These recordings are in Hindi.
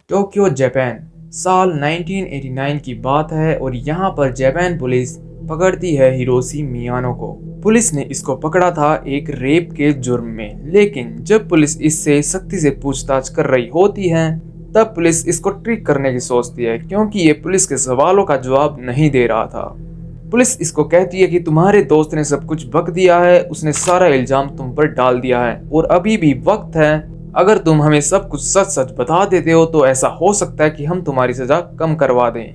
Tokyo Japan. साल 1989 की बात है और यहाँ पर जापान पुलिस पकड़ती है हिरोशी मियानो को। पुलिस ने इसको पकड़ा था एक रेप के जुर्म में, लेकिन जब पुलिस इससे सख्ती से पूछताछ कर रही होती है तब पुलिस इसको ट्रिक करने की सोचती है, क्योंकि ये पुलिस के सवालों का जवाब नहीं दे रहा था। पुलिस इसको कहती है कि तुम्हारे दोस्त ने सब कुछ बक दिया है, उसने सारा इल्जाम तुम पर डाल दिया है और अभी भी वक्त है। अगर तुम हमें सब कुछ सच सच बता देते हो तो ऐसा हो सकता है कि हम तुम्हारी सजा कम करवा दें।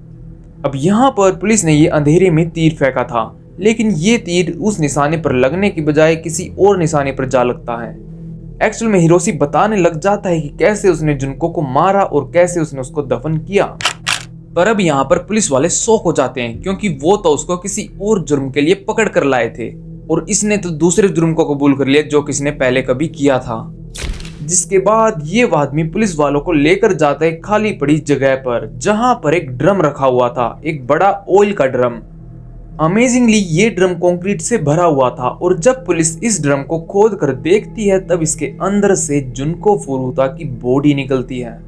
अब यहाँ पर पुलिस ने ये अंधेरे में तीर फेंका था, लेकिन ये तीर उस निशाने पर लगने की बजाय किसी और निशाने पर जा लगता है। एक्चुअल में हिरोशी बताने लग जाता है कि कैसे उसने जुनको को मारा और कैसे उसने उसको दफन किया। पर अब यहाँ पर पुलिस वाले शॉक हो जाते हैं, क्योंकि वो तो उसको किसी और जुर्म के लिए पकड़ कर लाए थे और इसने तो दूसरे जुर्म को कबूल कर लिया जो किसने पहले कभी किया था। जिसके बाद ये आदमी पुलिस वालों को लेकर जाता है खाली पड़ी जगह पर, जहां पर एक ड्रम रखा हुआ था, एक बड़ा ऑयल का ड्रम। अमेजिंगली ये ड्रम कंक्रीट से भरा हुआ था और जब पुलिस इस ड्रम को खोद कर देखती है तब इसके अंदर से जुनको फुरुता की बॉडी निकलती है।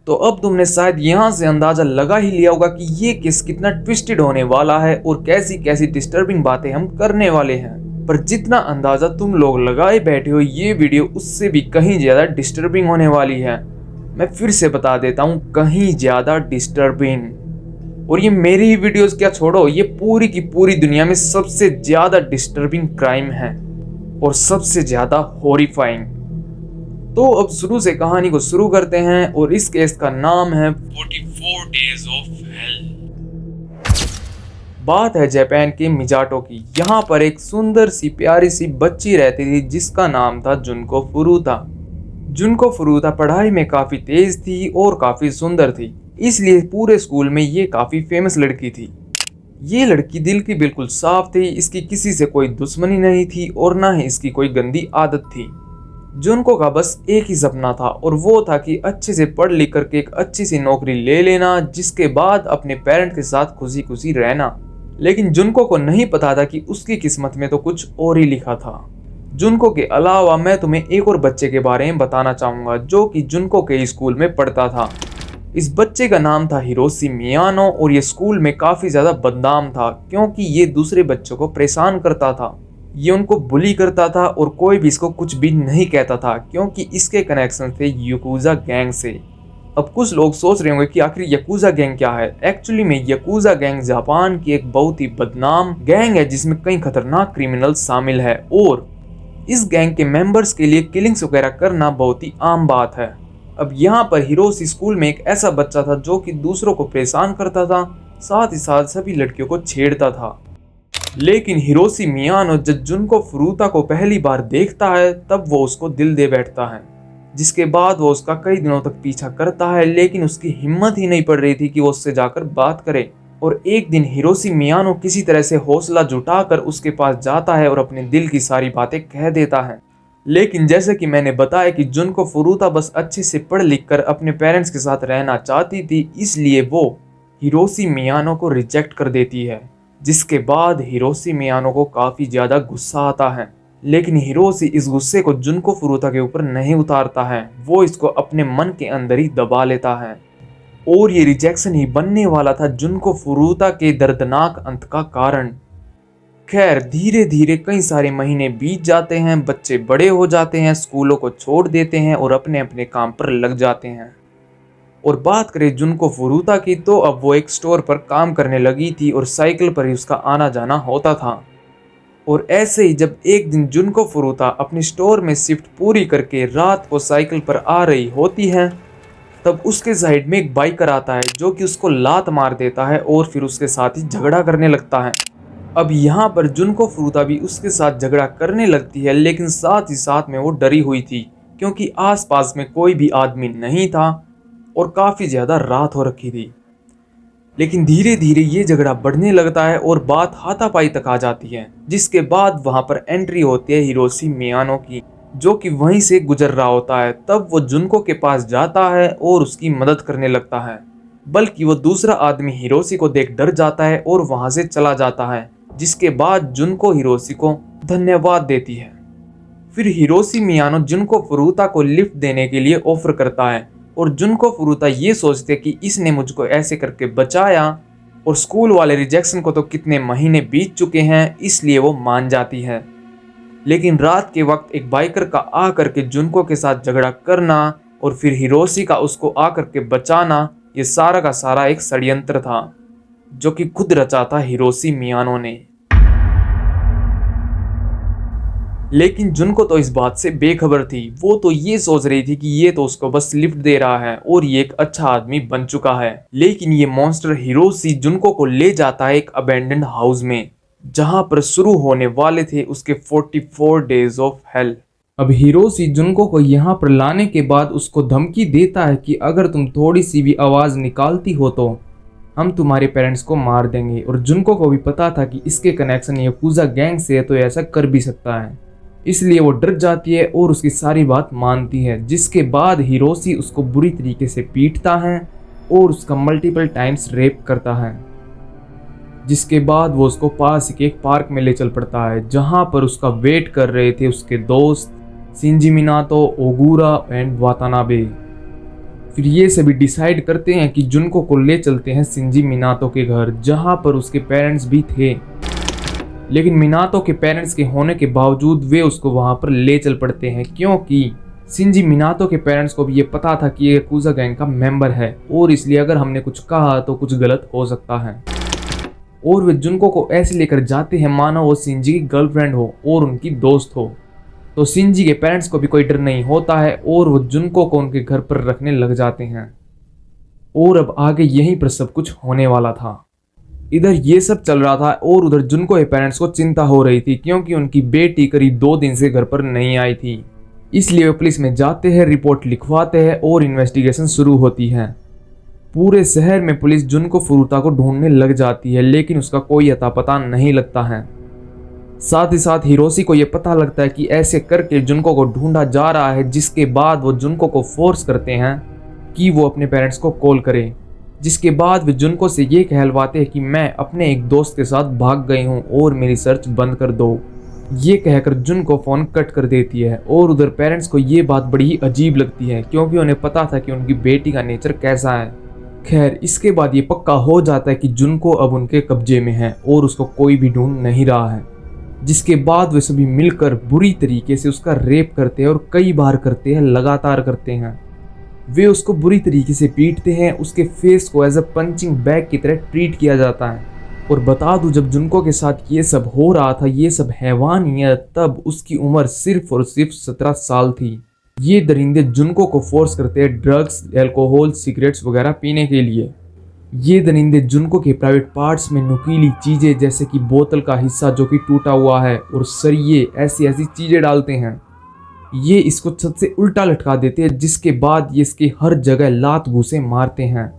तो अब तुमने शायद यहाँ से अंदाजा लगा ही लिया होगा कि ये केस कितना ट्विस्टेड होने वाला है और कैसी कैसी डिस्टर्बिंग बातें हम करने वाले हैं। पर जितना अंदाजा तुम लोग लगाए बैठे हो, ये वीडियो उससे भी कहीं ज्यादा डिस्टर्बिंग होने वाली है। मैं फिर से बता देता हूँ, कहीं ज्यादा डिस्टर्बिंग। और ये मेरी ही वीडियोस क्या छोड़ो, ये पूरी की पूरी दुनिया में सबसे ज्यादा डिस्टर्बिंग क्राइम है और सबसे ज्यादा हॉरिफाइंग। तो अब शुरू से कहानी को शुरू करते हैं और इस केस का नाम है 44 डेज ऑफ हेल। बात है जापान के मिजाटो की। यहाँ पर एक सुंदर सी प्यारी सी बच्ची रहती थी जिसका नाम था जुनको फुरुता। जुनको फुरुता पढ़ाई में काफी तेज थी और काफी सुंदर थी, इसलिए पूरे स्कूल में ये काफी फेमस लड़की थी। ये लड़की दिल की बिल्कुल साफ थी, इसकी किसी से कोई दुश्मनी नहीं थी और ना ही इसकी कोई गंदी आदत थी। जुनको का बस एक ही सपना था और वो था कि अच्छे से पढ़ लिख करके एक अच्छी सी नौकरी ले लेना, जिसके बाद अपने पेरेंट्स के साथ खुशी खुशी रहना। लेकिन जुनको को नहीं पता था कि उसकी किस्मत में तो कुछ और ही लिखा था। जुनको के अलावा मैं तुम्हें एक और बच्चे के बारे में बताना चाहूंगा जो कि जुनको के स्कूल में पढ़ता था। इस बच्चे का नाम था हिरोशी मियानो और ये स्कूल में काफी ज्यादा बदनाम था, क्योंकि ये दूसरे बच्चों को परेशान करता था। ये उनको बुली करता था और कोई भी इसको कुछ भी नहीं कहता था, क्योंकि इसके कनेक्शन थे याकुजा गैंग से। अब कुछ लोग सोच रहे होंगे कि आखिर याकुजा गैंग क्या है। एक्चुअली में याकुजा गैंग जापान की एक बहुत ही बदनाम गैंग है जिसमें कई खतरनाक क्रिमिनल शामिल है और इस गैंग के मेंबर्स के लिए किलिंग्स वगैरह करना बहुत ही आम बात है। अब यहाँ पर हिरोशी स्कूल में एक ऐसा बच्चा था जो कि दूसरों को परेशान करता था, साथ ही साथ सभी लड़कियों को छेड़ता था। लेकिन हिरोशी मियानो जब जुनको फुरुता को पहली बार देखता है तब वो उसको दिल दे बैठता है, जिसके बाद वो उसका कई दिनों तक पीछा करता है, लेकिन उसकी हिम्मत ही नहीं पड़ रही थी कि वो उससे जाकर बात करे। और एक दिन हिरोशी मियानो किसी तरह से हौसला जुटाकर उसके पास जाता है और अपने दिल की सारी बातें कह देता है। लेकिन जैसे कि मैंने बताया कि जुनको फुरुता बस अच्छे से पढ़ लिख कर अपने पेरेंट्स के साथ रहना चाहती थी, इसलिए वो हिरोशी मियानो को रिजेक्ट कर देती है। जिसके बाद हिरोशी मियानो को काफी ज्यादा गुस्सा आता है, लेकिन हिरोशी इस गुस्से को जुनको फुरुता के ऊपर नहीं उतारता है, वो इसको अपने मन के अंदर ही दबा लेता है। और ये रिजेक्शन ही बनने वाला था जुनको फुरुता के दर्दनाक अंत का कारण। खैर धीरे धीरे कई सारे महीने बीत जाते हैं, बच्चे बड़े हो जाते हैं, स्कूलों को छोड़ देते हैं और अपने अपने काम पर लग जाते हैं। और बात करें जुनको फुरुता की तो अब वो एक स्टोर पर काम करने लगी थी और साइकिल पर ही उसका आना जाना होता था। और ऐसे ही जब एक दिन जुनको फुरुता अपने स्टोर में शिफ्ट पूरी करके रात को साइकिल पर आ रही होती है, तब उसके साइड में एक बाइकर आता है जो कि उसको लात मार देता है और फिर उसके साथ ही झगड़ा करने लगता है। अब यहाँ पर जुनको फुरुता भी उसके साथ झगड़ा करने लगती है, लेकिन साथ ही साथ में वो डरी हुई थी, क्योंकि आसपास में कोई भी आदमी नहीं था और काफी ज्यादा रात हो रखी थी। लेकिन धीरे धीरे ये झगड़ा बढ़ने लगता है और बात हाथापाई तक आ जाती है, जिसके बाद वहां पर एंट्री होती है हिरोशी मियानो की, जो कि वहीं से गुजर रहा होता है। तब वो जुनको के पास जाता है और उसकी मदद करने लगता है, बल्कि वो दूसरा आदमी हिरोशी को देख डर जाता है और वहां से चला जाता है, जिसके बाद जुनको हिरोशी को धन्यवाद देती है। फिर हिरोशी मियानो जुनको फुरुता को लिफ्ट देने के लिए ऑफर करता है और जुनको फुरुता ये सोचते कि इसने मुझको ऐसे करके बचाया और स्कूल वाले रिजेक्शन को तो कितने महीने बीत चुके हैं, इसलिए वो मान जाती है। लेकिन रात के वक्त एक बाइकर का आ करके जुनको के साथ झगड़ा करना और फिर हिरोशी का उसको आ करके बचाना, ये सारा का सारा एक षड्यंत्र था जो कि खुद रचा था हिरोशी मियानो ने। लेकिन जुनको तो इस बात से बेखबर थी। वो तो ये सोच रही थी कि ये तो उसको बस लिफ्ट दे रहा है और ये एक अच्छा आदमी बन चुका है। लेकिन ये मॉन्स्टर हिरोशी जुनको को ले जाता है एक अबेंडेंड हाउस में, जहां पर शुरू होने वाले थे उसके 44 डेज ऑफ हेल। अब हिरोशी जुनको को यहाँ पर लाने के बाद उसको धमकी देता है कि अगर तुम थोड़ी सी भी आवाज़ निकालती हो तो हम तुम्हारे पेरेंट्स को मार देंगे। और जुनको को भी पता था कि इसके कनेक्शन याकुजा गैंग से है तो ऐसा कर भी सकता है, इसलिए वो डर जाती है और उसकी सारी बात मानती है। जिसके बाद हिरोशी उसको बुरी तरीके से पीटता है और उसका मल्टीपल टाइम्स रेप करता है। जिसके बाद वो उसको पास के एक पार्क में ले चल पड़ता है, जहां पर उसका वेट कर रहे थे उसके दोस्त शिंजी मिनातो, ओगुरा एंड वातानाबे। फिर ये सभी डिसाइड करते हैं कि जुनको को ले चलते हैं शिंजी मिनातो के घर, जहां पर उसके पेरेंट्स भी थे। लेकिन मिनातो के पेरेंट्स के होने के बावजूद वे उसको वहां पर ले चल पड़ते हैं, क्योंकि शिंजी मिनातो के पेरेंट्स को भी ये पता था कि ये याकुजा गैंग का मेंबर है और इसलिए अगर हमने कुछ कहा तो कुछ गलत हो सकता है। और वे जुनको को ऐसे लेकर जाते हैं मानो वो शिंजी की गर्लफ्रेंड हो और उनकी दोस्त हो। तो शिंजी के पेरेंट्स को भी कोई डर नहीं होता है और वो जुनको को उनके घर पर रखने लग जाते हैं। और अब आगे यहीं पर सब कुछ होने वाला था। इधर ये सब चल रहा था और उधर जुनको के पेरेंट्स को चिंता हो रही थी, क्योंकि उनकी बेटी करीब 2 दिन से घर पर नहीं आई थी। इसलिए वे पुलिस में जाते हैं, रिपोर्ट लिखवाते हैं और इन्वेस्टिगेशन शुरू होती है। पूरे शहर में पुलिस जुनको फुरुता को ढूंढने लग जाती है, लेकिन उसका कोई अता पता नहीं लगता है। साथ ही साथ हिरोशी को यह पता लगता है कि ऐसे करके जुनको को ढूंढा जा रहा है। जिसके बाद वो जुनको को फोर्स करते हैं कि वो अपने पेरेंट्स को कॉल करे। जिसके बाद वे जुनको से ये कहलवाते हैं कि मैं अपने एक दोस्त के साथ भाग गई हूँ और मेरी सर्च बंद कर दो। ये कहकर जुनको फ़ोन कट कर देती है और उधर पेरेंट्स को ये बात बड़ी ही अजीब लगती है, क्योंकि उन्हें पता था कि उनकी बेटी का नेचर कैसा है। खैर, इसके बाद ये पक्का हो जाता है कि जुनको अब उनके कब्जे में है और उसको कोई भी ढूंढ नहीं रहा है। जिसके बाद वे सभी मिलकर बुरी तरीके से उसका रेप करते हैं और कई बार करते हैं, लगातार करते हैं। वे उसको बुरी तरीके से पीटते हैं, उसके फेस को एज अ पंचिंग बैग की तरह ट्रीट किया जाता है। और बता दूं, जब जुनको के साथ ये सब हो रहा था, ये सब हैवानियत, तब उसकी उम्र सिर्फ और सिर्फ 17 साल थी। ये दरिंदे जुनको को फोर्स करते हैं ड्रग्स, अल्कोहल, सिगरेट्स वगैरह पीने के लिए। ये दरिंदे जुनको के प्राइवेट पार्ट्स में नुकीली चीज़ें जैसे कि बोतल का हिस्सा जो कि टूटा हुआ है और सरिये, ऐसी ऐसी चीज़ें डालते हैं। ये इसको छत से उल्टा लटका देते हैं, जिसके बाद ये इसके हर जगह लात घूंसे मारते हैं।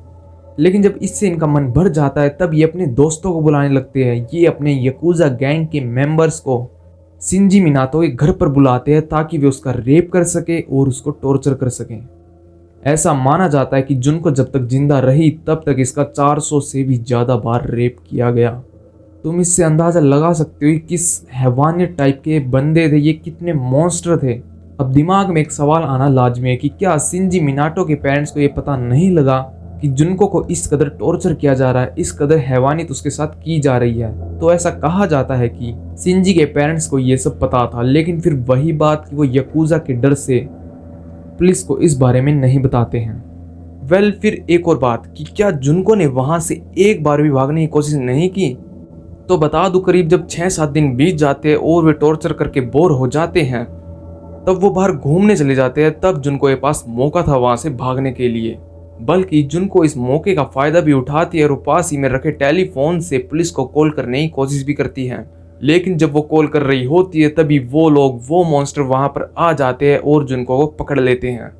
लेकिन जब इससे इनका मन भर जाता है तब ये अपने दोस्तों को बुलाने लगते हैं। ये अपने याकुजा गैंग के मेंबर्स को शिंजी मिनातो के घर पर बुलाते हैं ताकि वे उसका रेप कर सके और उसको टॉर्चर कर सकें। ऐसा माना जाता है कि जुनको जब तक जिंदा रही तब तक इसका 400 से भी ज़्यादा बार रेप किया गया। तुम इससे अंदाज़ा लगा सकते हो कि किस हैवानियत टाइप के बंदे थे, ये कितने मॉन्स्टर थे। अब दिमाग में एक सवाल आना लाजमी है कि क्या शिंजी मिनातो के पेरेंट्स को ये पता नहीं लगा कि जुनको को इस कदर टॉर्चर किया जा रहा है, इस कदर हैवानियत उसके साथ की जा रही है। तो ऐसा कहा जाता है कि शिंजी के पेरेंट्स को ये सब पता था, लेकिन फिर वही बात कि वो याकुजा के डर से पुलिस को इस बारे में नहीं बताते हैं। फिर एक और बात कि क्या जुनको ने वहां से एक बार भी भागने की कोशिश नहीं की? तो बता दूं, करीब जब 6-7 दिन बीत जाते हैं और वे टॉर्चर करके बोर हो जाते हैं, तब वो बाहर घूमने चले जाते हैं। तब जुनको के पास मौका था वहां से भागने के लिए, बल्कि जुनको इस मौके का फायदा भी उठाती है और पास ही में रखे टेलीफोन से पुलिस को कॉल करने की कोशिश भी करती है। लेकिन जब वो कॉल कर रही होती है तभी वो लोग, वो मॉन्स्टर वहां पर आ जाते हैं और जुनको को पकड़ लेते हैं।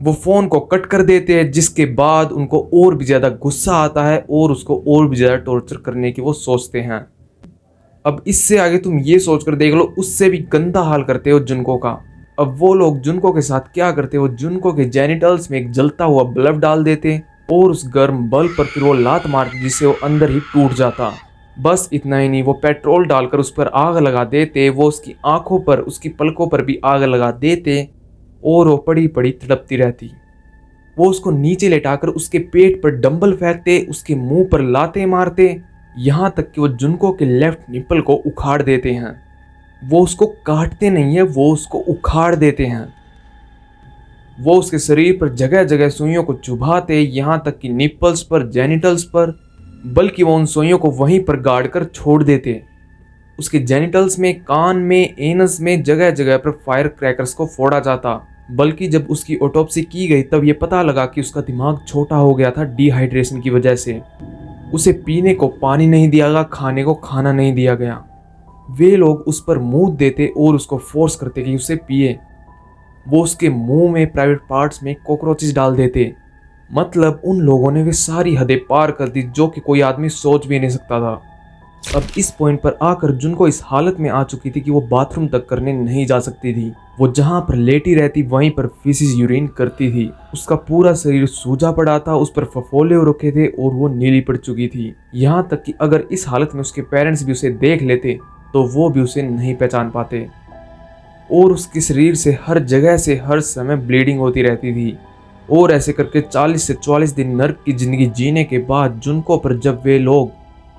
वो फोन को कट कर देते हैं, जिसके बाद उनको और भी ज्यादा गुस्सा आता है और उसको और भी ज्यादा टॉर्चर करने की वो सोचते हैं। अब इससे आगे तुम ये सोचकर देख लो, उससे भी गंदा हाल करते हो जुनको का। अब वो लोग जुनको के साथ क्या करते, वो जुनको के जेनिटल्स में एक जलता हुआ बल्ब डाल देते और उस गर्म बल्ब पर फिर वो लात मारते, जिससे वो अंदर ही टूट जाता। बस इतना ही नहीं, वो पेट्रोल डालकर उस पर आग लगा देते, वो उसकी आंखों पर, उसकी पलकों पर भी आग लगा देते और वो पड़ी पड़ी तड़पती रहती। वो उसको नीचे लेटाकर उसके पेट पर डंबल फेंकते, उसके मुंह पर लाते मारते, यहाँ तक कि वो जुनको के लेफ्ट निपल को उखाड़ देते हैं। वो उसको काटते नहीं है, वो उसको उखाड़ देते हैं। वो उसके शरीर पर जगह जगह सुइयों को चुभाते, यहाँ तक कि निपल्स पर, जेनिटल्स पर, बल्कि वो उन सुइयों को वहीं पर गाड़ कर छोड़ देते। उसके जेनिटल्स में, कान में, एनस में जगह जगह पर फायर क्रैकर्स को फोड़ा जाता। बल्कि जब उसकी ऑटोप्सी की गई तब ये पता लगा कि उसका दिमाग छोटा हो गया था डिहाइड्रेशन की वजह से। उसे पीने को पानी नहीं दिया गया, खाने को खाना नहीं दिया गया। वे लोग उस पर मूत देते और उसको फोर्स करते कि उसे पिए। वो उसके मुंह में, प्राइवेट पार्ट्स में कॉकरोचेस डाल देते। मतलब उन लोगों ने वे सारी हदें पार कर दी जो कि कोई आदमी सोच भी नहीं सकता था। अब इस पॉइंट पर आकर जुनको इस हालत में आ चुकी थी कि वो बाथरूम तक करने नहीं जा सकती थी। वो जहां पर लेटी रहती वहीं पर फीसिस यूरिन करती थी। उसका पूरा शरीर सूजा पड़ा था, उस पर फफोले हो रखे थे और वो नीली पड़ चुकी थी। यहाँ तक कि अगर इस हालत में उसके पेरेंट्स भी उसे देख लेते तो वो भी उसे नहीं पहचान पाते। और उसके शरीर से हर जगह से हर समय ब्लीडिंग होती रहती थी। और ऐसे करके 40 से 44 दिन नर्क की जिंदगी जीने के बाद जुनको पर जब वे लोग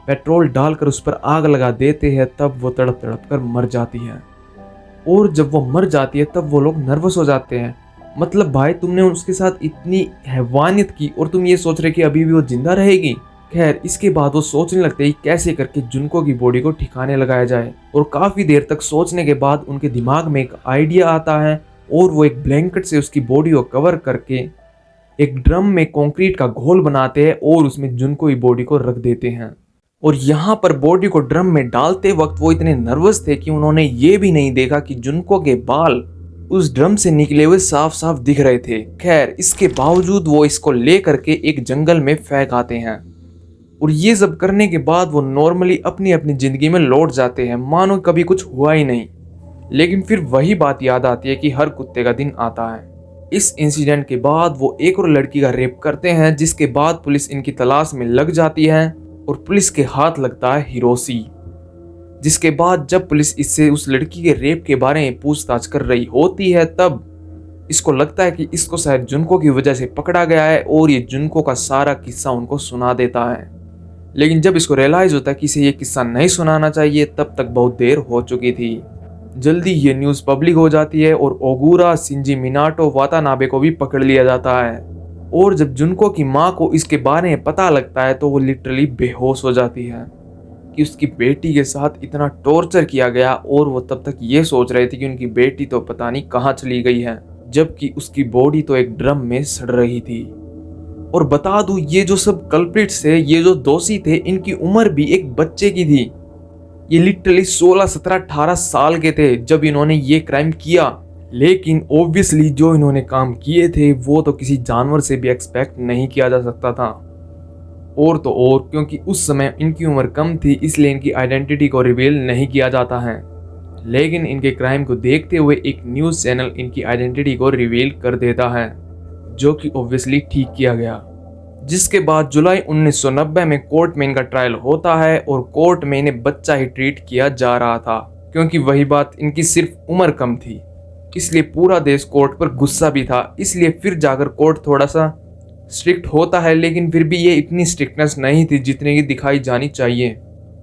पेट्रोल डालकर उस पर आग लगा देते हैं तब वो तड़प तड़प कर मर जाती है। और जब वो मर जाती है तब वो लोग नर्वस हो जाते हैं। मतलब भाई, तुमने उसके साथ इतनी हैवानियत की और तुम ये सोच रहे कि अभी भी वो जिंदा रहेगी। खैर, इसके बाद वो सोचने लगते हैं कैसे करके जुनको की बॉडी को ठिकाने लगाया जाए। और काफी देर तक सोचने के बाद उनके दिमाग में एक आइडिया आता है और वो एक ब्लैंकेट से उसकी बॉडी को कवर करके एक ड्रम में कंक्रीट का घोल बनाते हैं और उसमें जुनको की बॉडी को रख देते हैं। और यहाँ पर बॉडी को ड्रम में डालते वक्त वो इतने नर्वस थे कि उन्होंने ये भी नहीं देखा कि जुनको के बाल उस ड्रम से निकले हुए साफ साफ दिख रहे थे। खैर, इसके बावजूद वो इसको ले करके एक जंगल में फेंक आते हैं। और ये सब करने के बाद वो नॉर्मली अपनी अपनी जिंदगी में लौट जाते हैं, मानो कभी कुछ हुआ ही नहीं। लेकिन फिर वही बात याद आती है कि हर कुत्ते का दिन आता है। इस इंसिडेंट के बाद वो एक और लड़की का रेप करते हैं, जिसके बाद पुलिस इनकी तलाश में लग जाती है और पुलिस के हाथ लगता है हिरोशी। जिसके बाद जब पुलिस इससे उस लड़की के रेप के बारे में पूछताछ कर रही होती है तब इसको लगता है कि इसको शायद जुनको की वजह से पकड़ा गया है और ये जुनको का सारा किस्सा उनको सुना देता है। लेकिन जब इसको रियलाइज होता है कि इसे ये किस्सा नहीं सुनाना चाहिए तब तक बहुत देर हो चुकी थी। जल्दी ये न्यूज़ पब्लिक हो जाती है और ओगुरा, शिंजी मिनाटो, वातानाबे को भी पकड़ लिया जाता है। और जब जुनको की माँ को इसके बारे में पता लगता है तो वो लिटरली बेहोश हो जाती है कि उसकी बेटी के साथ इतना टॉर्चर किया गया। और वो तब तक ये सोच रहे थे कि उनकी बेटी तो पता नहीं कहाँ चली गई है, जबकि उसकी बॉडी तो एक ड्रम में सड़ रही थी। और बता दूं, ये जो सब कल्प्रिट्स थे, ये जो दोषी थे, इनकी उम्र भी एक बच्चे की थी। ये लिटरली 16, 17, 18 साल के थे जब इन्होंने ये क्राइम किया। लेकिन ऑब्वियसली जो इन्होंने काम किए थे वो तो किसी जानवर से भी एक्सपेक्ट नहीं किया जा सकता था। और तो और क्योंकि उस समय इनकी उम्र कम थी इसलिए इनकी आइडेंटिटी को रिवील नहीं किया जाता है। लेकिन इनके क्राइम को देखते हुए एक न्यूज़ चैनल इनकी आइडेंटिटी को रिवील कर देता है, जो कि ऑब्वियसली ठीक किया गया। जिसके बाद जुलाई 1990 में कोर्ट में इनका ट्रायल होता है और कोर्ट में इन्हें बच्चा ही ट्रीट किया जा रहा था, क्योंकि वही बात, इनकी सिर्फ उम्र कम थी। इसलिए पूरा देश कोर्ट पर गुस्सा भी था। इसलिए फिर जाकर कोर्ट थोड़ा सा स्ट्रिक्ट होता है, लेकिन फिर भी ये इतनी स्ट्रिक्टनेस नहीं थी जितनी की दिखाई जानी चाहिए।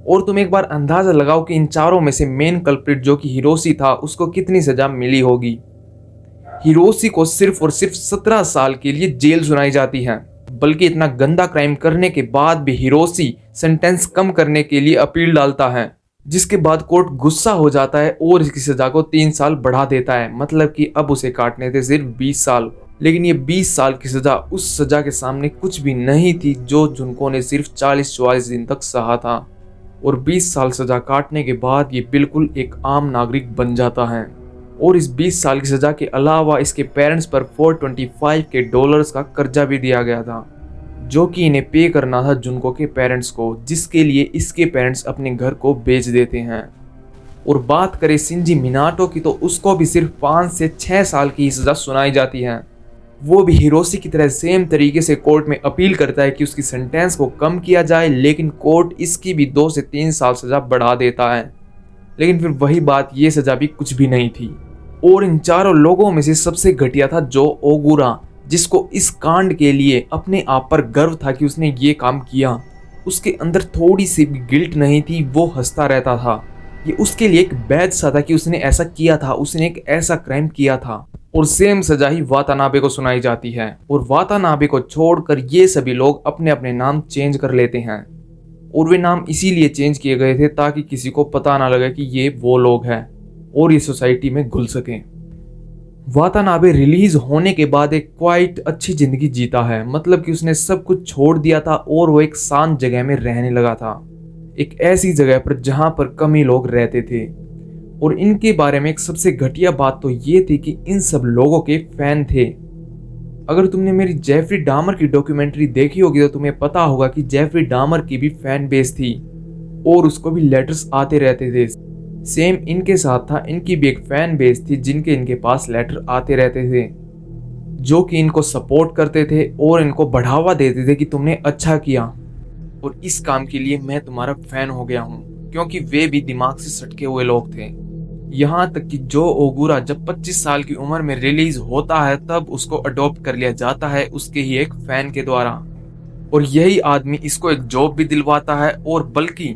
और तुम एक बार अंदाजा लगाओ कि इन चारों में से मेन कल्प्रिट जो कि हिरोशी था उसको कितनी सजा मिली होगी। हिरोशी को सिर्फ और सिर्फ 17 साल के लिए जेल सुनाई जाती है। बल्कि इतना गंदा क्राइम करने के बाद भी हिरोशी सेंटेंस कम करने के लिए अपील डालता है, जिसके बाद कोर्ट गुस्सा हो जाता है और इसकी सजा को 3 साल बढ़ा देता है। मतलब कि अब उसे काटने थे सिर्फ 20 साल। लेकिन ये 20 साल की सजा उस सजा के सामने कुछ भी नहीं थी जो जुनको ने सिर्फ 40-44 दिन तक सहा था। और 20 साल सजा काटने के बाद ये बिल्कुल एक आम नागरिक बन जाता है। और इस 20 साल की सजा के अलावा इसके पेरेंट्स पर $425 का कर्जा भी दिया गया था, जो कि इन्हें पे करना था जुनको के पेरेंट्स को, जिसके लिए इसके पेरेंट्स अपने घर को बेच देते हैं। और बात करें शिंजी मिनाटो की तो उसको भी सिर्फ 5 से 6 साल की सजा सुनाई जाती है। वो भी हिरोशी की तरह सेम तरीके से कोर्ट में अपील करता है कि उसकी सेंटेंस को कम किया जाए, लेकिन कोर्ट इसकी भी 2 से 3 साल सजा बढ़ा देता है। लेकिन फिर वही बात, ये सजा भी कुछ भी नहीं थी। और इन चारों लोगों में से सबसे घटिया था जो ओगुरा, जिसको इस कांड के लिए अपने आप पर गर्व था कि उसने ये काम किया। उसके अंदर थोड़ी सी भी गिल्ट नहीं थी, वो हंसता रहता था। ये उसके लिए एक बैज सा था कि उसने ऐसा किया था, उसने एक ऐसा क्राइम किया था। और सेम सजा ही वातानाबे को सुनाई जाती है, और वातानाबे को छोड़कर ये सभी लोग अपने अपने नाम चेंज कर लेते हैं। और वे नाम इसीलिए चेंज किए गए थे ताकि किसी को पता ना लगे कि ये वो लोग हैं और ये सोसाइटी में घुल सकें। वातानाबे रिलीज होने के बाद एक क्वाइट अच्छी जिंदगी जीता है, मतलब कि उसने सब कुछ छोड़ दिया था और वो एक शांत जगह में रहने लगा था, एक ऐसी जगह पर जहां पर कम ही लोग रहते थे। और इनके बारे में एक सबसे घटिया बात तो ये थी कि इन सब लोगों के फैन थे। अगर तुमने मेरी जेफरी डामर की डॉक्यूमेंट्री देखी होगी तो तुम्हें पता होगा कि जेफरी डामर की भी फैन बेस थी और उसको भी लेटर्स आते रहते थे। सेम इनके साथ था, इनकी भी एक फैन बेस थी जिनके इनके पास लेटर आते रहते थे, जो कि इनको सपोर्ट करते थे और इनको बढ़ावा देते थे कि तुमने अच्छा किया और इस काम के लिए मैं तुम्हारा फैन हो गया हूँ, क्योंकि वे भी दिमाग से सटके हुए लोग थे। यहाँ तक कि जो ओगुरा जब 25 साल की उम्र में रिलीज होता है तब उसको अडॉप्ट कर लिया जाता है उसके ही एक फैन के द्वारा, और यही आदमी इसको एक जॉब भी दिलवाता है। और बल्कि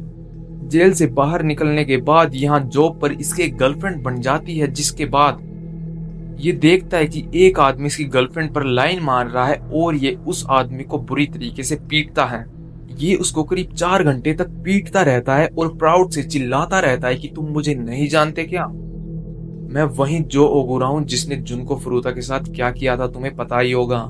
जेल से बाहर निकलने के बाद यहाँ जॉब पर इसके एक गर्लफ्रेंड बन जाती है, जिसके बाद ये देखता है कि एक आदमी इसकी गर्लफ्रेंड पर लाइन मार रहा है और ये उस आदमी को बुरी तरीके से पीटता है। ये उसको करीब 4 घंटे तक पीटता रहता है और प्राउड से चिल्लाता रहता है कि तुम मुझे नहीं जानते क्या, मैं वही जो ओगुरा हूं जिसने जुनको फुरुता के साथ क्या किया था तुम्हें पता ही होगा।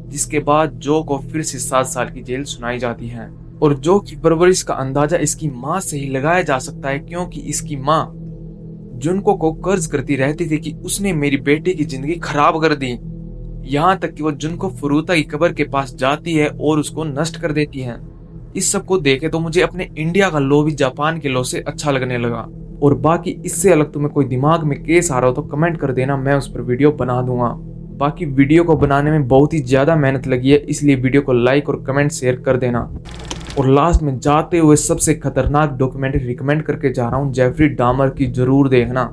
जिसके बाद जो को फिर से 7 साल की जेल सुनाई जाती है। और जो की परवरिश का अंदाजा इसकी माँ से ही लगाया जा सकता है, क्योंकि इसकी माँ जुनको को कर्ज करती रहती थी कि उसने मेरी बेटी की जिंदगी खराब कर दी। यहाँ तक कि वो जुनको फुरुता की कब्र के पास जाती है और उसको नष्ट कर देती है। इस सब को देखे तो मुझे अपने इंडिया का लॉ भी जापान के लॉ से अच्छा लगने लगा। और बाकी इससे अलग तुम्हें कोई दिमाग में केस आ रहा हो तो कमेंट कर देना, मैं उस पर वीडियो बना दूंगा। बाकी वीडियो को बनाने में बहुत ही ज्यादा मेहनत लगी है, इसलिए वीडियो को लाइक और कमेंट शेयर कर देना। और लास्ट में जाते हुए सबसे खतरनाक डॉक्यूमेंट्री रिकमेंड करके जा रहा हूँ, जेफरी डामर की जरूर देखना।